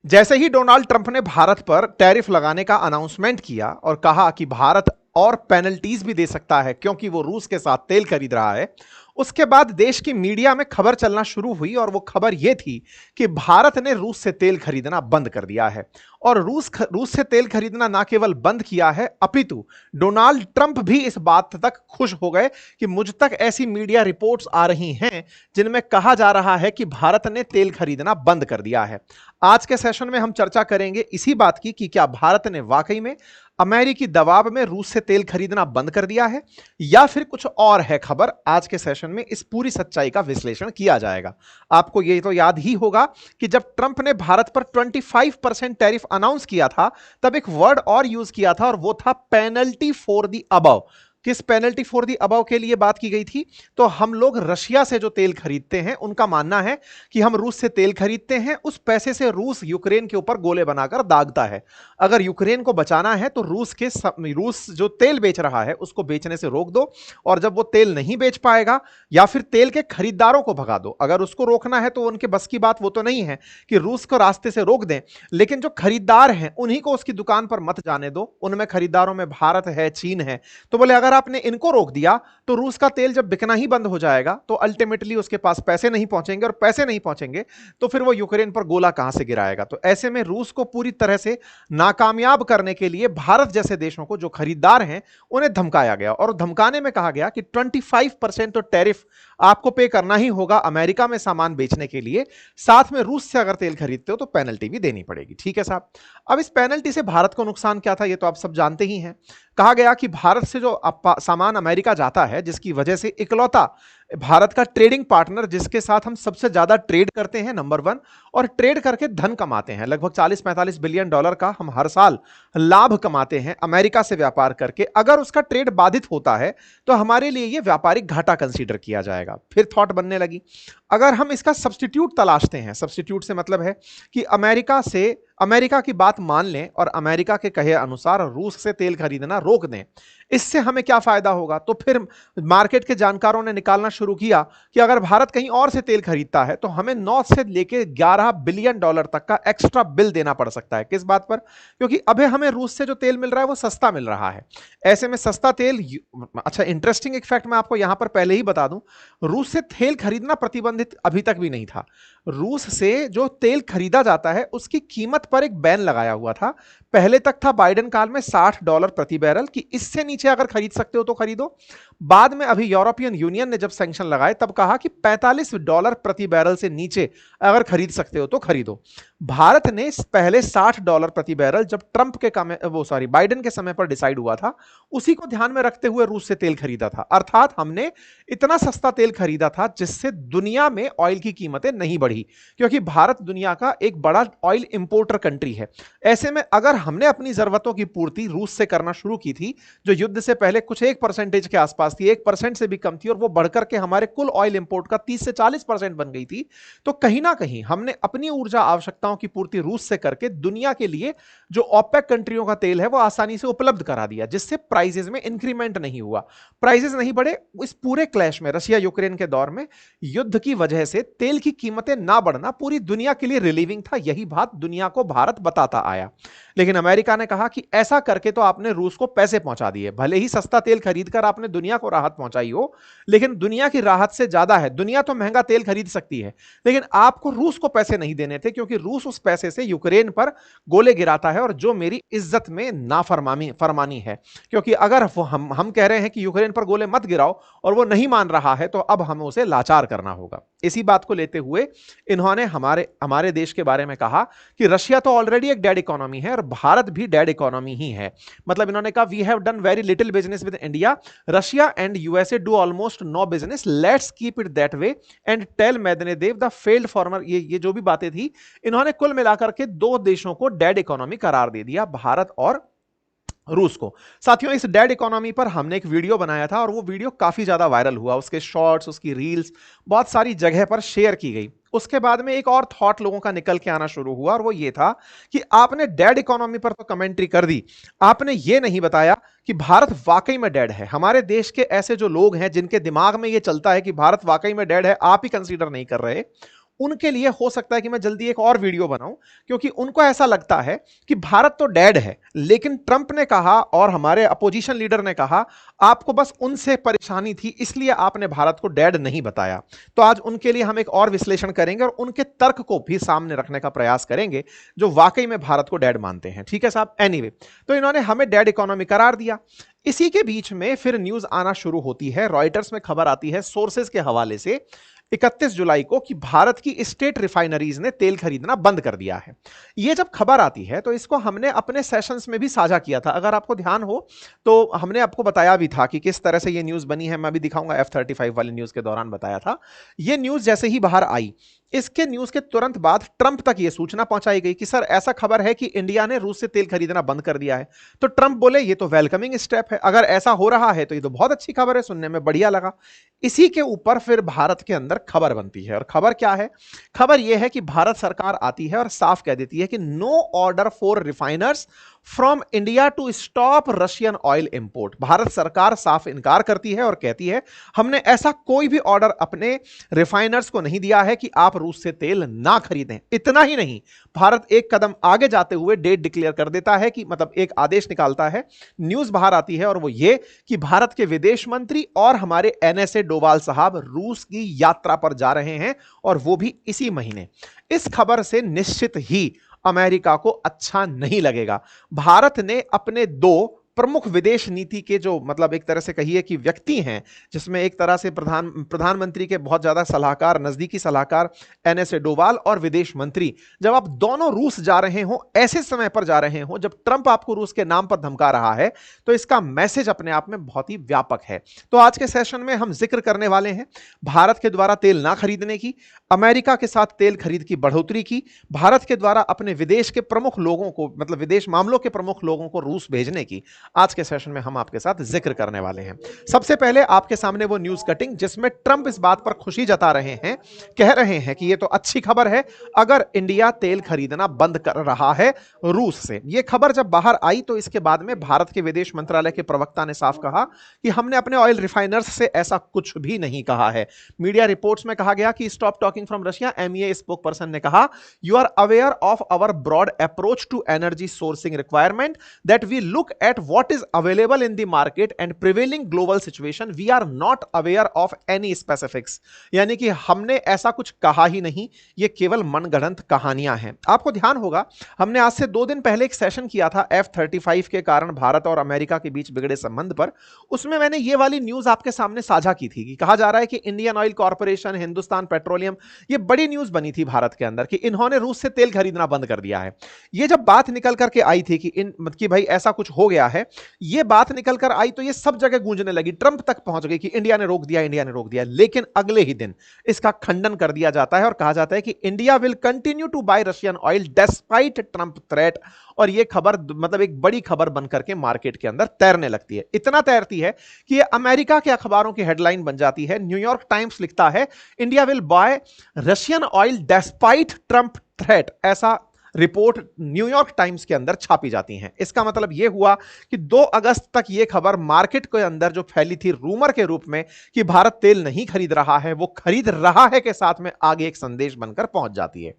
जैसे ही Donald Trump ने भारत पर टैरिफ लगाने का अनाउंसमेंट किया और कहा कि भारत और पेनल्टीज भी दे सकता है क्योंकि वो रूस के साथ तेल खरीद रहा है, उसके बाद देश की मीडिया में खबर चलना शुरू हुई और वो खबर ये थी कि भारत ने रूस से तेल खरीदना बंद कर दिया है। और रूस से तेल खरीदना ना केवल बंद किया है, अपितु डोनाल्ड ट्रंप भी इस बात तक खुश हो गए कि मुझ तक ऐसी मीडिया रिपोर्ट्स आ रही हैं जिनमें कहा जा रहा है कि भारत ने तेल खरीदना बंद कर दिया है। आज के सेशन में हम चर्चा करेंगे इसी बात की कि क्या भारत ने वाकई में अमेरिकी दबाव में रूस से तेल खरीदना बंद कर दिया है या फिर कुछ और है खबर। आज के सेशन में इस पूरी सच्चाई का विश्लेषण किया जाएगा। आपको यह तो याद ही होगा कि जब ट्रंप ने भारत पर 25% टैरिफ अनाउंस किया था, तब एक वर्ड और यूज किया था और वो था पेनल्टी फॉर द अबव। किस पेनल्टी फॉर दी अबव के लिए बात की गई थी? तो हम लोग रशिया से जो तेल खरीदते हैं, उनका मानना है कि हम रूस से तेल खरीदते हैं, उस पैसे से रूस यूक्रेन के ऊपर गोले बनाकर दागता है। अगर यूक्रेन को बचाना है तो रूस जो तेल बेच रहा है उसको बेचने से रोक दो, और जब वो तेल नहीं बेच पाएगा या फिर तेल के खरीदारों को भगा दो। अगर उसको रोकना है तो उनके बस की बात वो तो नहीं है कि रूस को रास्ते से रोक दें, लेकिन जो खरीदार हैं उन्हीं को उसकी दुकान पर मत जाने दो। उनमें खरीदारों में भारत है, चीन है। तो बोले अगर आपने इनको रोक दिया तो रूस का तेल जब बिकना ही बंद हो जाएगा तो अल्टीमेटली उसके पास पैसे नहीं पहुंचेंगे, और पैसे नहीं पहुंचेंगे तो फिर वो यूक्रेन पर गोला कहां से गिराएगा। तो ऐसे में रूस को पूरी तरह से नाकामयाब करने के लिए भारत जैसे देशों को, जो खरीदार हैं, उन्हें धमकाया गया। और धमकाने में कहा गया कि 25% तो टैरिफ आपको पे करना ही होगा अमेरिका में सामान बेचने के लिए, साथ में रूस से अगर तेल खरीदते हो तो पेनल्टी भी देनी पड़ेगी। ठीक है साहब। अब इस पेनल्टी से भारत को नुकसान क्या था, ये तो आप सब जानते ही हैं। कहा गया कि भारत से जो सामान अमेरिका जाता है, जिसकी वजह से इकलौता भारत का ट्रेडिंग पार्टनर जिसके साथ हम सबसे ज्यादा ट्रेड करते हैं, नंबर 1, और ट्रेड करके धन कमाते हैं, लगभग 40-45 बिलियन डॉलर का हम हर साल लाभ कमाते हैं अमेरिका से व्यापार करके। अगर उसका ट्रेड बाधित होता है तो हमारे लिए यह व्यापारिक घाटा कंसीडर किया जाएगा। फिर थॉट बनने लगी, अगर हम इसका सब्स्टिट्यूट तलाशते हैं, सब्स्टिट्यूट से मतलब है कि अमेरिका की बात मान लें और अमेरिका के कहे अनुसार रूस से तेल खरीदना रोक दें, इससे हमें क्या फायदा होगा। तो फिर मार्केट के जानकारों ने निकालना शुरू किया कि अगर भारत कहीं और से तेल खरीदता है तो हमें 9 से लेकर 11 बिलियन डॉलर तक का एक्स्ट्रा बिल देना पड़ सकता है। किस बात पर? क्योंकि अभी हमें रूस से जो तेल मिल रहा है वो सस्ता मिल रहा है। ऐसे में सस्ता तेल, अच्छा इंटरेस्टिंग एक फैक्ट मैं आपको यहां पर पहले ही बता दूं, रूस से तेल खरीदना प्रतिबंधित अभी तक भी नहीं था। रूस से जो तेल खरीदा जाता है उसकी कीमत पर एक बैन लगाया हुआ था। पहले तक था बाइडेन काल में $60 प्रति बैरल, कि इससे नीचे अगर खरीद सकते हो तो खरीदो। बाद में अभी यूरोपियन यूनियन ने जब सैंक्शन लगाए तब कहा कि $45 प्रति बैरल से नीचे अगर खरीद सकते हो तो खरीदो। भारत ने पहले $60 प्रति बैरल, जब ट्रंप के बाइडेन के समय पर डिसाइड हुआ था, उसी को ध्यान में रखते हुए रूस से तेल खरीदा था। अर्थात हमने इतना सस्ता तेल खरीदा था जिससे दुनिया में ऑयल की कीमतें नहीं बढ़ी, क्योंकि भारत दुनिया का एक बड़ा ऑयल इंपोर्टर कंट्री है। ऐसे में अगर हमने अपनी जरूरतों की पूर्ति रूस से करना शुरू की थी, जो युद्ध से पहले कुछ 1% के आसपास थी, 1% से भी कम थी, और वो बढ़कर के हमारे कुल ऑयल इंपोर्ट का 30 से 40% बन गई थी, तो कहीं ना कहीं हमने अपनी ऊर्जा आवश्यकताओं की पूर्ति रूस से करके दुनिया के लिए जो ओपेक कंट्रियों का तेल है वो आसानी से उपलब्ध करा दिया, जिससे प्राइसेस में इंक्रीमेंट नहीं हुआ, प्राइसेस नहीं बढ़े। इस पूरे क्लैश में, रशिया यूक्रेन के दौर में युद्ध की वजह से तेल की कीमतें ना बढ़ना पूरी दुनिया के लिए रिलीविंग था। यही बात दुनिया को भारत बताता आया। लेकिन अमेरिका ने कहा कि ऐसा करके तो आपने रूस को पैसे पहुंचा दिए, भले ही सस्ता तेल खरीदकर आपने दुनिया को राहत पहुंचाई हो, लेकिन दुनिया की राहत से ज्यादा है। दुनिया तो महंगा तेल खरीद सकती है, लेकिन आपको रूस को पैसे नहीं देने थे, क्योंकि रूस उस पैसे से यूक्रेन पर गोले गिराता है, और जो मेरी इज्जत में फरमानी है। क्योंकि अगर हम कह रहे हैं कि यूक्रेन पर गोले मत गिराओ और वो नहीं मान रहा है, तो अब हमें उसे लाचार करना होगा। इसी बात को लेते हुए इन्होंने हमारे देश के बारे में कहा कि रशिया तो ऑलरेडी एक डेड इकोनॉमी है और भारत भी डेड इकोनॉमी ही है। मतलब इन्होंने कहा we have done very little business with India, Russia and USA do almost no business, let's keep it that way and tell Medvedev the failed former. ये जो भी बातें थी, इन्होंने कुल मिलाकर के दो देशों को डेड इकोनॉमी करार दे दिया, भारत और रूस को। साथियों, इस डेड इकोनॉमी पर हमने एक वीडियो बनाया था और वो वीडियो काफी ज्यादा वायरल हुआ, उसके शॉर्ट्स, उसकी रील्स बहुत सारी जगह पर शेयर की गई। उसके बाद में एक और थॉट लोगों का निकल के आना शुरू हुआ, और वो ये था कि आपने डेड इकोनॉमी पर तो कमेंट्री कर दी, आपने ये नहीं बताया कि भारत वाकई में डेड है। हमारे देश के ऐसे जो लोग हैं जिनके दिमाग में ये चलता है कि भारत वाकई में डेड है, आप ही कंसीडर नहीं कर रहे, उनके लिए हो सकता है कि मैं जल्दी एक और वीडियो बनाऊं, क्योंकि उनको ऐसा लगता है कि भारत तो डेड है, लेकिन ट्रंप ने कहा और हमारे अपोजिशन लीडर ने कहा आपको बस उनसे परेशानी थी इसलिए आपने भारत को डेड नहीं बताया। तो आज उनके लिए हम एक और विश्लेषण करेंगे और उनके तर्क को भी सामने रखने का प्रयास करेंगे जो वाकई में भारत को डेड मानते हैं। ठीक है साहब, एनीवे, तो इन्होंने हमें डेड इकोनॉमी करार दिया। इसी के बीच में फिर न्यूज आना शुरू होती है, रॉयटर्स में खबर आती है सोर्सेज के हवाले से 31 जुलाई को कि भारत की स्टेट रिफाइनरीज ने तेल खरीदना बंद कर दिया है। यह जब खबर आती है तो इसको हमने अपने सेशंस में भी साझा किया था, अगर आपको ध्यान हो तो हमने आपको बताया भी था कि किस तरह से यह न्यूज बनी है। मैं भी दिखाऊंगा, F-35 वाली न्यूज के दौरान बताया था। यह न्यूज जैसे ही बाहर आई, इसके न्यूज के तुरंत बाद ट्रंप तक यह सूचना पहुंचाई गई कि सर ऐसा खबर है कि इंडिया ने रूस से तेल खरीदना बंद कर दिया है। तो ट्रंप बोले ये तो वेलकमिंग स्टेप है, अगर ऐसा हो रहा है तो ये तो बहुत अच्छी खबर है, सुनने में बढ़िया लगा। इसी के ऊपर फिर भारत के अंदर खबर बनती है, और खबर क्या है? खबर यह है कि भारत सरकार आती है और साफ कह देती है कि no order for refiners from India to stop Russian oil import. Bharat सरकार साफ इनकार करती है और कहती है हमने ऐसा कोई भी ऑर्डर अपने रिफाइनर्स को नहीं दिया है कि आप रूस से तेल ना खरीदें। इतना ही नहीं, भारत एक कदम आगे जाते हुए डेट डिक्लेयर कर देता है कि मतलब एक आदेश निकालता है, न्यूज बाहर आती है और वो ये कि भारत के विदेश मंत्री और हमारे NSA डोवाल साहब रूस की यात्रा पर जा रहे हैं, और वो भी इसी महीने। इस खबर से निश्चित ही अमेरिका को अच्छा नहीं लगेगा। भारत ने अपने दो प्रमुख विदेश नीति के जो मतलब एक तरह से कहिए कि व्यक्ति हैं, जिसमें एक तरह से प्रधानमंत्री के बहुत ज्यादा सलाहकार, नजदीकी सलाहकार NSA डोवाल और विदेश मंत्री, जब आप दोनों रूस जा रहे हो, ऐसे समय पर जा रहे हो जब ट्रंप आपको रूस के नाम पर धमका रहा है, तो इसका मैसेज अपने आप में बहुत ही व्यापक है। तो आज के सेशन में हम जिक्र करने वाले हैं भारत के द्वारा तेल ना खरीदने की, अमेरिका के साथ तेल खरीद की बढ़ोतरी की, भारत के द्वारा अपने विदेश के प्रमुख लोगों को मतलब विदेश मामलों के प्रमुख लोगों को रूस भेजने की आज के सेशन में हम आपके साथ जिक्र करने वाले हैं। सबसे पहले आपके सामने वो न्यूज कटिंग जिसमें ट्रंप इस बात पर खुशी जता रहे हैं, कह रहे हैं कि ये तो अच्छी खबर है अगर इंडिया तेल खरीदना बंद कर रहा है रूस से। ये खबर जब बाहर आई तो इसके बाद में भारत के विदेश मंत्रालय के प्रवक्ता ने साफ कहा कि हमने अपने ऑयल रिफाइनर्स से ऐसा कुछ भी नहीं कहा है। मीडिया रिपोर्ट्स में कहा गया कि stop talking from Russia, MEA spoke person ने कहा you are aware of our broad approach to energy sourcing requirement that we look at what is available in the market and prevailing global situation, we are not aware of any specifics। यानी कि हमने ऐसा कुछ कहा ही नहीं, ये केवल मनगढ़ंत कहानियां हैं। आपको ध्यान होगा हमने आज से 2 दिन पहले एक सेशन किया था F-35 के कारण भारत और अमेरिका के बीच बिगड़े संबंध पर। उसमें मैंने ये वाली न्यूज आपके सामने साझा की थी कि कहा जा रहा है कि Indian oil corporation, Hindustan petroleum, ये बड़ी न्यूज बनी थी भारत के अंदर कि इन्होंने रूस से तेल खरीदना बंद कर दिया है। ये जब बात निकल करके आई थी कि भाई ऐसा कुछ हो गया है, ये बात निकल कर आई तो ये सब जगह गूंजने लगी, ट्रंप तक पहुंच गई कि इंडिया ने रोक दिया, इंडिया ने रोक दिया। लेकिन अगले ही दिन इसका खंडन कर दिया जाता है और कहा जाता है कि India will continue to buy Russian oil despite Trump threat. और ये खबर मतलब एक बड़ी खबर बनकर के मार्केट के अंदर तैरने लगती है। इतना तैरती है कि ये अमेरिका के अखबारों की हेडलाइन बन जाती है। न्यूयॉर्क टाइम्स लिखता है India will buy Russian oil despite Trump threat. ऐसा रिपोर्ट न्यूयॉर्क टाइम्स के अंदर छापी जाती हैं। इसका मतलब यह हुआ कि 2 अगस्त तक यह खबर मार्केट के अंदर जो फैली थी रूमर के रूप में कि भारत तेल नहीं खरीद रहा है, वो खरीद रहा है के साथ में आगे एक संदेश बनकर पहुंच जाती है।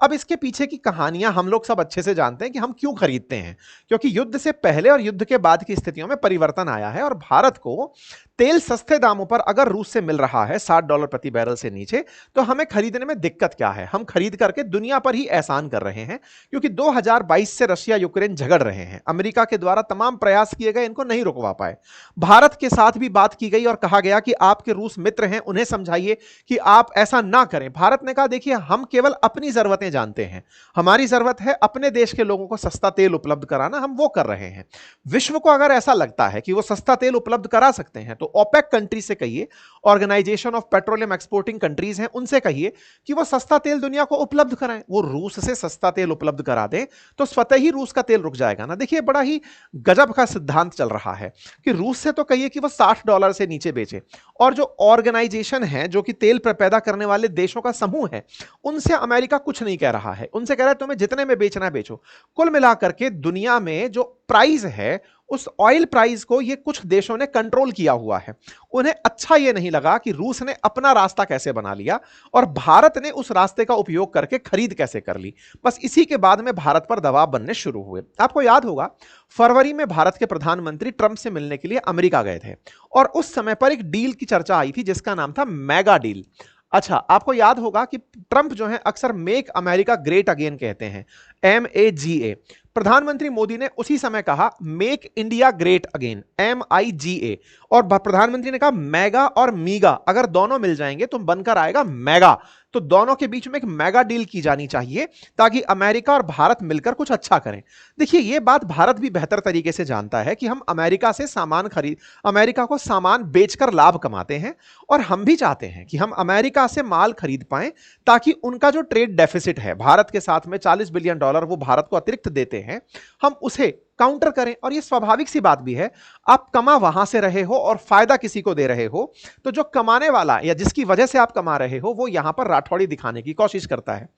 अब इसके पीछे की कहानियां हम लोग सब अच्छे से जानते हैं कि हम क्यों खरीदते हैं, क्योंकि युद्ध से पहले और युद्ध के बाद की स्थितियों में परिवर्तन आया है और भारत को तेल सस्ते दामों पर अगर रूस से मिल रहा है $60 प्रति बैरल से नीचे, तो हमें खरीदने में दिक्कत क्या है? हम खरीद करके दुनिया पर ही एहसान कर रहे हैं, क्योंकि 2022 से रशिया यूक्रेन झगड़ रहे हैं। अमेरिका के द्वारा तमाम प्रयास किए गए, इनको नहीं रुकवा पाए। भारत के साथ भी बात की गई और कहा गया कि आपके रूस मित्र हैं, उन्हें समझाइए कि आप ऐसा ना करें। भारत ने कहा देखिए हम केवल अपनी जरूरतें जानते हैं, हमारी जरूरत है अपने देश के लोगों को सस्ता तेल उपलब्ध कराना, हम वो कर रहे हैं। विश्व को अगर ऐसा लगता है कि वो सस्ता तेल उपलब्ध करा सकते हैं तो ओपेक कंट्री से कहिए, organisation of petroleum exporting countries हैं, उनसे कहिए कि वो सस्ता तेल दुनिया को उपलब्ध कराएं। वो रूस से सस्ता तेल उपलब्ध करा दें तो स्वतः ही रूस का तेल रुक जाएगा ना। देखिए बड़ा ही गजब का सिद्धांत चल रहा है कि रूस से तो कहिए कि वो $60 से नीचे बेचे, और जो ऑर्गेनाइजेशन है जो कि तेल पैदा करने वाले देशों का समूह है, उनसे अमेरिका कुछ नहीं कह रहा है। उनसे कह रहा है तुम्हें जितने में बेचना है बेचो। कुल मिलाकर के दुनिया में जो प्राइस है उस ऑयल प्राइस को ये कुछ देशों ने कंट्रोल किया हुआ है। उन्हें अच्छा ये नहीं लगा कि रूस ने अपना रास्ता कैसे बना लिया और भारत ने उस रास्ते का उपयोग करके खरीद कैसे कर ली। बस इसी के बाद में भारत पर दबाव बनने शुरू हुए। आपको याद होगा, फरवरी में भारत के प्रधानमंत्री ट्रंप से मिलने के लिए अमेरिका गए थे और उस समय पर एक डील की चर्चा आई थी जिसका नाम था मेगा डील। अच्छा, आपको याद होगा कि ट्रंप जो है अक्सर मेक अमेरिका ग्रेट अगेन कहते हैं, MAGA। प्रधानमंत्री मोदी ने उसी समय कहा make India great again, MIGA। और प्रधानमंत्री ने कहा मेगा और मीगा अगर दोनों मिल जाएंगे तो बनकर आएगा मेगा। तो दोनों के बीच में एक मेगा डील की जानी चाहिए ताकि अमेरिका और भारत मिलकर कुछ अच्छा करें। देखिए, यह बात भारत भी बेहतर तरीके से जानता है कि हम अमेरिका को सामान बेचकर लाभ कमाते हैं और हम भी चाहते हैं कि हम अमेरिका से माल खरीद पाएं ताकि उनका जो ट्रेड डेफिसिट है भारत के साथ में $40 बिलियन वो भारत को अतिरिक्त देते हैं, हम उसे काउंटर करें। और यह स्वाभाविक सी बात भी है, आप कमा वहां से रहे हो और फायदा किसी को दे रहे हो, तो जो कमाने वाला या जिसकी वजह से आप कमा रहे हो वो यहां पर राठौड़ी दिखाने की कोशिश करता है।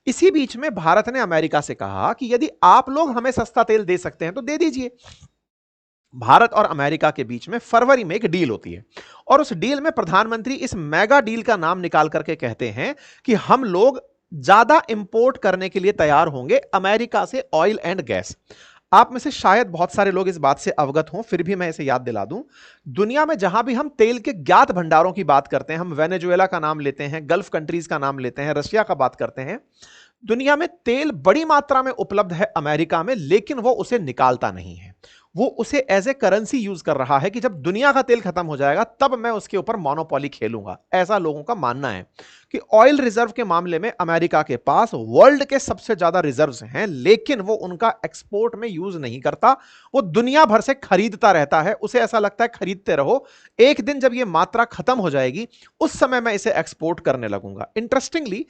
इसी बीच में भारत ने अमेरिका से कहा कि यदि आप लोग हमें सस्ता तेल दे सकते हैं तो दे दीजिए। भारत और अमेरिका के बीच में फरवरी में एक डील होती है और उस डील में प्रधानमंत्री इस मेगा डील का नाम निकाल करके कहते हैं कि हम लोग ज्यादा इंपोर्ट करने के लिए तैयार होंगे अमेरिका से ऑयल एंड गैस। आप में से शायद बहुत सारे लोग इस बात से अवगत हों, फिर भी मैं इसे याद दिला दूं। दुनिया में जहां भी हम तेल के ज्ञात भंडारों की बात करते हैं, हम वेनेजुएला का नाम लेते हैं, गल्फ कंट्रीज का नाम लेते हैं, रशिया का बात करते हैं, दुनिया में तेल बड़ी मात्रा में उपलब्ध है अमेरिका में, लेकिन वो उसे निकालता नहीं है। वो उसे एज ए करेंसी यूज कर रहा है कि जब दुनिया का तेल खत्म हो जाएगा तब मैं उसके ऊपर मोनोपोली खेलूंगा। ऐसा लोगों का मानना है कि ऑयल रिजर्व के मामले में अमेरिका के पास वर्ल्ड के सबसे ज्यादा रिजर्व्स हैं, लेकिन वो उनका एक्सपोर्ट में यूज नहीं करता। वो दुनिया भर से खरीदता रहता है। उसे ऐसा लगता है खरीदते रहो, एक दिन जब ये मात्रा खत्म हो जाएगी उस समय मैं इसे एक्सपोर्ट करने लगूंगा। इंटरेस्टिंगली,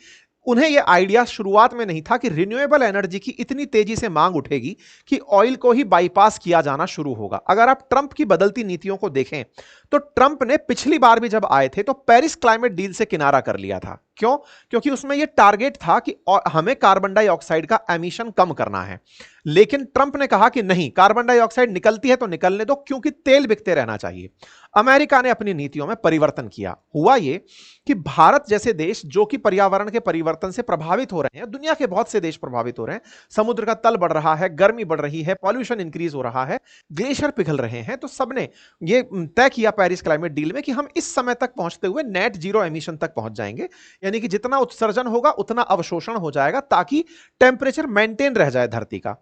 उन्हें यह आइडिया शुरुआत में नहीं था कि रिन्यूएबल एनर्जी की इतनी तेजी से मांग उठेगी कि ऑयल को ही बाईपास किया जाना शुरू होगा। अगर आप ट्रंप की बदलती नीतियों को देखें तो ट्रंप ने पिछली बार भी जब आए थे तो पेरिस क्लाइमेट डील से किनारा कर लिया था। क्यों? क्योंकि उसमें यह टारगेट था कि हमें कार्बन डाइऑक्साइड का एमिशन कम करना है, लेकिन ट्रंप ने कहा कि नहीं, कार्बन डाइऑक्साइड निकलती है तो निकलने दो, क्योंकि तेल बिकते रहना चाहिए। अमेरिका ने अपनी नीतियों में परिवर्तन किया। हुआ यह कि भारत जैसे देश जो कि पर्यावरण के परिवर्तन से प्रभावित हो रहे हैं, दुनिया के बहुत से देश प्रभावित हो रहे हैं, समुद्र का तल बढ़ रहा है, गर्मी बढ़ रही है, पॉल्यूशन इंक्रीज हो रहा है, ग्लेशियर पिघल रहे हैं, तो सबने ये तय किया पेरिस क्लाइमेट डील में कि हम इस समय तक पहुंचते हुए नेट जीरो एमिशन तक पहुंच जाएंगे, यानी कि जितना उत्सर्जन होगा उतना अवशोषण हो जाएगा ताकि टेम्परेचर मेंटेन रह जाए धरती का।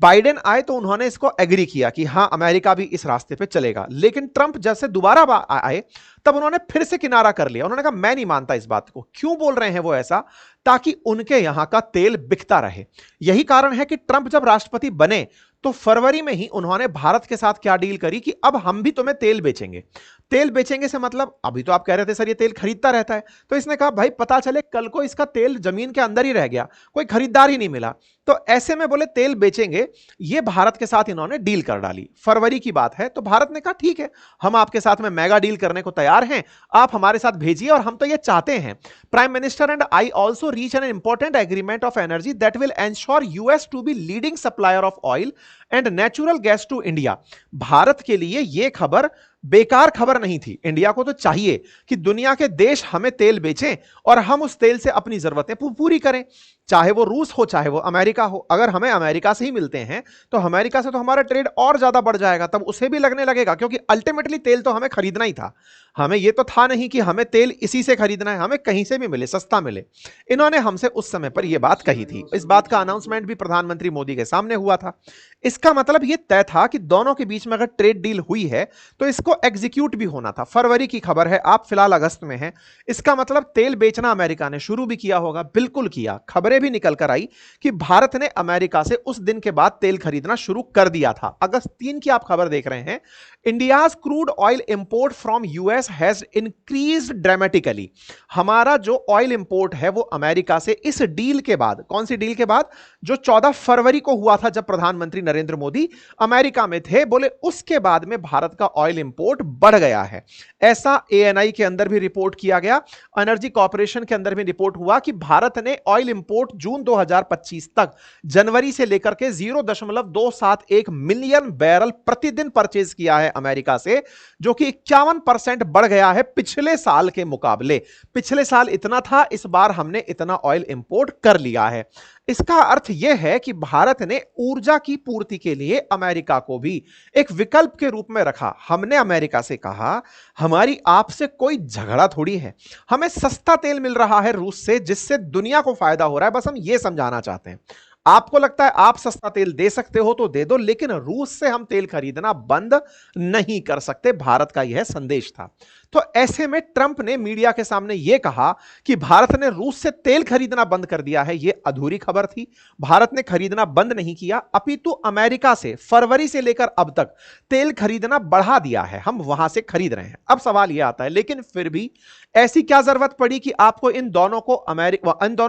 बाइडेन आए तो उन्होंने इसको एग्री किया कि हां, अमेरिका भी इस रास्ते पे चलेगा। लेकिन ट्रंप जैसे दोबारा आए तब उन्होंने फिर से किनारा कर लिया। उन्होंने कहा मैं नहीं मानता इस बात को। क्यों बोल रहे हैं वो ऐसा? ताकि उनके यहां का तेल बिकता रहे। यही कारण है कि ट्रंप जब राष्ट्रपति बने तो फरवरी में ही उन्होंने भारत के साथ क्या डील करी कि अब हम भी तुम्हें तेल बेचेंगे। तेल बेचेंगे से मतलब, अभी तो आप कह रहे थे सर ये तेल खरीदता रहता है, तो इसने कहा भाई पता चले कल को इसका तेल जमीन के अंदर ही रह गया, कोई खरीदार ही नहीं मिला, तो ऐसे में बोले तेल बेचेंगे। ये भारत के साथ इन्होंने डील कर डाली। फरवरी की बात है, तो भारत ने कहा ठीक है, हम आपके साथ में मेगा डील करने को तैयार हैं, आप हमारे साथ भेजिए। और हम तो ये चाहते हैं, prime minister and I also reach an important agreement of energy that will ensure US to be leading supplier of oil and natural gas to India. Bharat के लिए यह खबर बेकार खबर नहीं थी। इंडिया को तो चाहिए कि दुनिया के देश हमें तेल बेचें और हम उस तेल से अपनी जरूरतें पूरी करें, चाहे वो रूस हो चाहे वो अमेरिका हो। अगर हमें अमेरिका से ही मिलते हैं तो अमेरिका से तो हमारा ट्रेड और ज्यादा बढ़ जाएगा, तब उसे भी लगने लगेगा, क्योंकि अल्टीमेटली तेल तो हमें खरीदना ही था। हमें यह तो था नहीं कि हमें तेल इसी से खरीदना है, हमें कहीं से भी मिले, सस्ता मिले। इन्होंने हमसे उस समय पर यह बात कही थी। इस बात का अनाउंसमेंट भी प्रधानमंत्री मोदी के सामने हुआ था। इसका मतलब यह तय था कि दोनों के बीच में अगर ट्रेड डील हुई है तो इसको एग्जीक्यूट भी होना था। फरवरी की खबर है, आप फिलहाल अगस्त में हैं। इसका मतलब तेल बेचना अमेरिका ने शुरू भी किया होगा। बिल्कुल किया। खबरें भी निकल कर आई कि भारत ने अमेरिका से उस दिन के बाद तेल खरीदना शुरू कर दिया था। अगस्त 3 की आप खबर देख रहे हैं। India's crude oil import from US has increased dramatically. हमारा जो ऑयल इंपोर्ट है वो अमेरिका से इस डील के बाद, कौन सी डील के बाद? जो 14 फरवरी को हुआ था, जब प्रधानमंत्री नरेंद्र मोदी अमेरिका में थे, बोले उसके बाद में भारत का ऑयल इंपोर्ट बढ़ गया है। ऐसा एएनआई के अंदर भी रिपोर्ट किया गया, एनर्जी कॉर्पोरेशन के अंदर भी रिपोर्ट हुआ कि भारत ने ऑयल इंपोर्ट इंपोर्ट जून 2025 तक जनवरी से लेकर के 0.271 मिलियन बैरल प्रतिदिन परचेज किया है अमेरिका से, जो कि 51% बढ़ गया है पिछले साल के मुकाबले। पिछले साल इतना था, इस बार हमने इतना ऑयल इंपोर्ट कर लिया है। इसका अर्थ यह है कि भारत ने ऊर्जा की पूर्ति के लिए अमेरिका को भी एक विकल्प के रूप में रखा। हमने अमेरिका से कहा, हमारी आपसे कोई झगड़ा थोड़ी है, हमें सस्ता तेल मिल रहा है रूस से, जिससे दुनिया को फायदा हो रहा है। बस हम यह समझाना चाहते हैं, आपको लगता है आप सस्ता तेल दे सकते हो तो दे दो, लेकिन रूस से हम तेल खरीदना बंद नहीं कर सकते। भारत का यह संदेश था। तो ऐसे में ट्रंप ने मीडिया के सामने यह कहा कि भारत ने रूस से तेल खरीदना बंद कर दिया है, यह अधूरी खबर थी। भारत ने खरीदना बंद नहीं किया, अपितु अमेरिका से फरवरी से लेकर अब तक तेल खरीदना बढ़ा दिया है। हम वहां से खरीद रहे हैं। अब सवाल यह आता है, लेकिन फिर भी ऐसी क्या जरूरत पड़ी कि आपको इन दोनों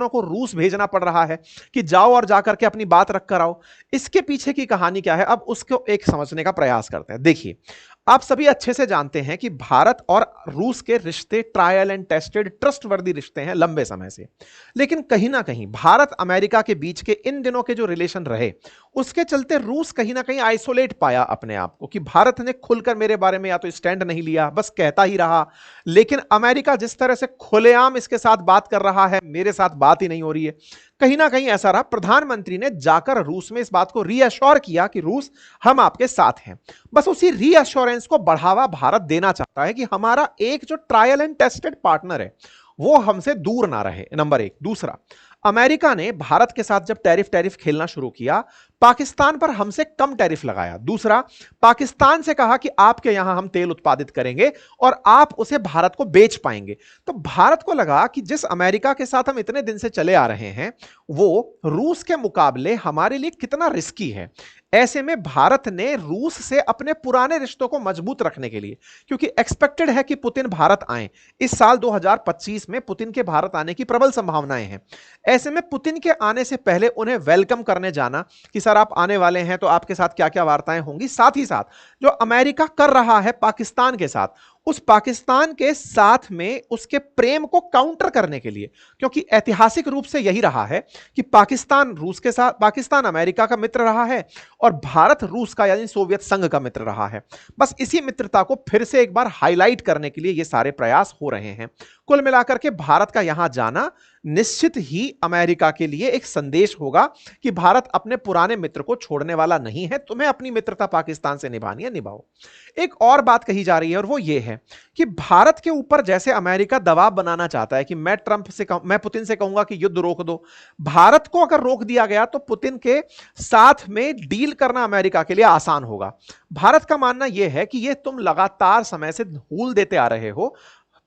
को रूस भेजना पड़ रहा है कि जाओ और जाकर के अपनी बात रख कर आओ? इसके पीछे की कहानी क्या है, अब उसको एक समझने का प्रयास करते हैं। देखिए, आप सभी अच्छे से जानते हैं कि भारत और रूस के रिश्ते ट्रायल एंड टेस्टेड ट्रस्टवर्दी रिश्ते हैं लंबे समय से। लेकिन कहीं ना कहीं भारत अमेरिका के बीच के इन दिनों के जो रिलेशन रहे, उसके चलते रूस कहीं ना कहीं आइसोलेट पाया अपने आप को कि भारत ने खुलकर मेरे बारे में या तो स्टैंड नहीं लिया, बस कहता ही रहा। लेकिन अमेरिका जिस तरह से खुलेआम इसके साथ बात कर रहा है, मेरे साथ बात ही नहीं हो रही है। कहीं ना कहीं ऐसा रहा, प्रधानमंत्री ने जाकर रूस में इस बात को रीअश्योर किया कि रूस, हम आपके साथ हैं। बस उसी रीअश्योरेंस को बढ़ावा भारत देना चाहता है कि हमारा एक जो ट्रायल एंड टेस्टेड पार्टनर है वो हमसे दूर ना रहे, नंबर एक। दूसरा, अमेरिका ने भारत के साथ जब टैरिफ खेलना शुरू किया, पाकिस्तान पर हमसे कम टैरिफ लगाया। दूसरा, पाकिस्तान से कहा कि आपके यहां हम तेल उत्पादित करेंगे और आप उसे भारत को बेच पाएंगे। तो भारत को लगा कि जिस अमेरिका के साथ हम इतने दिन से चले आ रहे हैं वो रूस के मुकाबले हमारे लिए कितना रिस्की है। ऐसे में भारत ने रूस से अपने पुराने रिश्तों को मजबूत रखने के लिए, क्योंकि एक्सपेक्टेड है कि पुतिन भारत आए, इस साल 2025 में पुतिन के भारत आने की प्रबल संभावनाएं हैं। ऐसे में पुतिन के आने से पहले उन्हें वेलकम करने जाना कि सर आप आने वाले हैं तो आपके साथ क्या क्या वार्ताएं होंगी, साथ ही साथ जो अमेरिका कर रहा है पाकिस्तान के साथ, उस पाकिस्तान के साथ में उसके प्रेम को काउंटर करने के लिए, क्योंकि ऐतिहासिक रूप से यही रहा है कि पाकिस्तान रूस के साथ, पाकिस्तान अमेरिका का मित्र रहा है और भारत रूस का यानी सोवियत संघ का मित्र रहा है। बस इसी मित्रता को फिर से एक बार हाईलाइट करने के लिए ये सारे प्रयास हो रहे हैं। कुल मिलाकर के भारत का यहां जाना निश्चित ही अमेरिका के लिए एक संदेश होगा कि भारत अपने पुराने मित्र को छोड़ने वाला नहीं है, तुम्हें अपनी मित्रता पाकिस्तान से निभानी है, निभाओ। एक और बात कही जा रही है और वो ये है कि भारत के ऊपर जैसे अमेरिका दबाव बनाना चाहता है कि मैं पुतिन से कहूंगा कि युद्ध रोक दो। भारत को अगर रोक दिया गया तो पुतिन के साथ में डील करना अमेरिका के लिए आसान होगा। भारत का मानना यह है कि यह तुम लगातार समय से धूल देते आ रहे हो।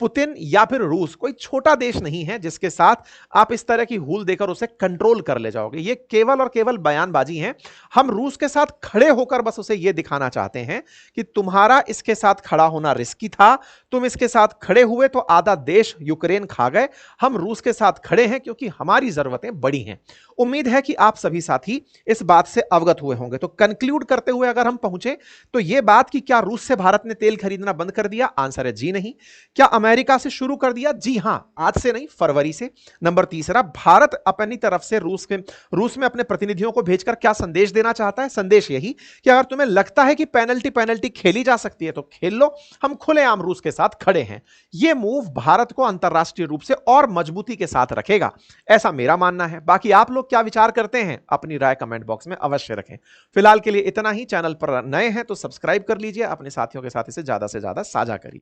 पुतिन या फिर रूस कोई छोटा देश नहीं है जिसके साथ आप इस तरह की हूल देकर उसे कंट्रोल कर ले जाओगे। ये केवल और केवल बयानबाजी है। हम रूस के साथ खड़े होकर बस उसे यह दिखाना चाहते हैं कि तुम्हारा इसके साथ खड़ा होना रिस्की था, तुम इसके साथ खड़े हुए तो आधा देश यूक्रेन खा गए। हम रूस के साथ खड़े हैं क्योंकि हमारी जरूरतें बड़ी हैं। उम्मीद है कि आप सभी साथी इस बात से अवगत हुए होंगे। तो कंक्लूड करते हुए अगर हम पहुंचे तो यह बात कि क्या रूस से भारत ने तेल खरीदना बंद कर दिया, आंसर है जी नहीं। क्या अमेरिका से शुरू कर दिया? जी हां, आज से नहीं, फरवरी से। नंबर तीसरा, भारत अपनी तरफ से रूस में अपने प्रतिनिधियों को भेजकर क्या संदेश देना चाहता है? संदेश यही कि अगर तुम्हें लगता है कि पेनल्टी खेली जा सकती है तो खेल लो, हम खुलेआम रूस के साथ खड़े हैं। यह मूव भारत को अंतरराष्ट्रीय रूप से और मजबूती के साथ रखेगा, ऐसा मेरा मानना है। बाकी आप लोग क्या विचार करते हैं, अपनी राय कमेंट बॉक्स में अवश्य रखें। फिलहाल के लिए इतना ही। चैनल पर नए हैं तो सब्सक्राइब कर लीजिए, अपने साथियों के साथ इसे ज्यादा से ज्यादा साझा करिए।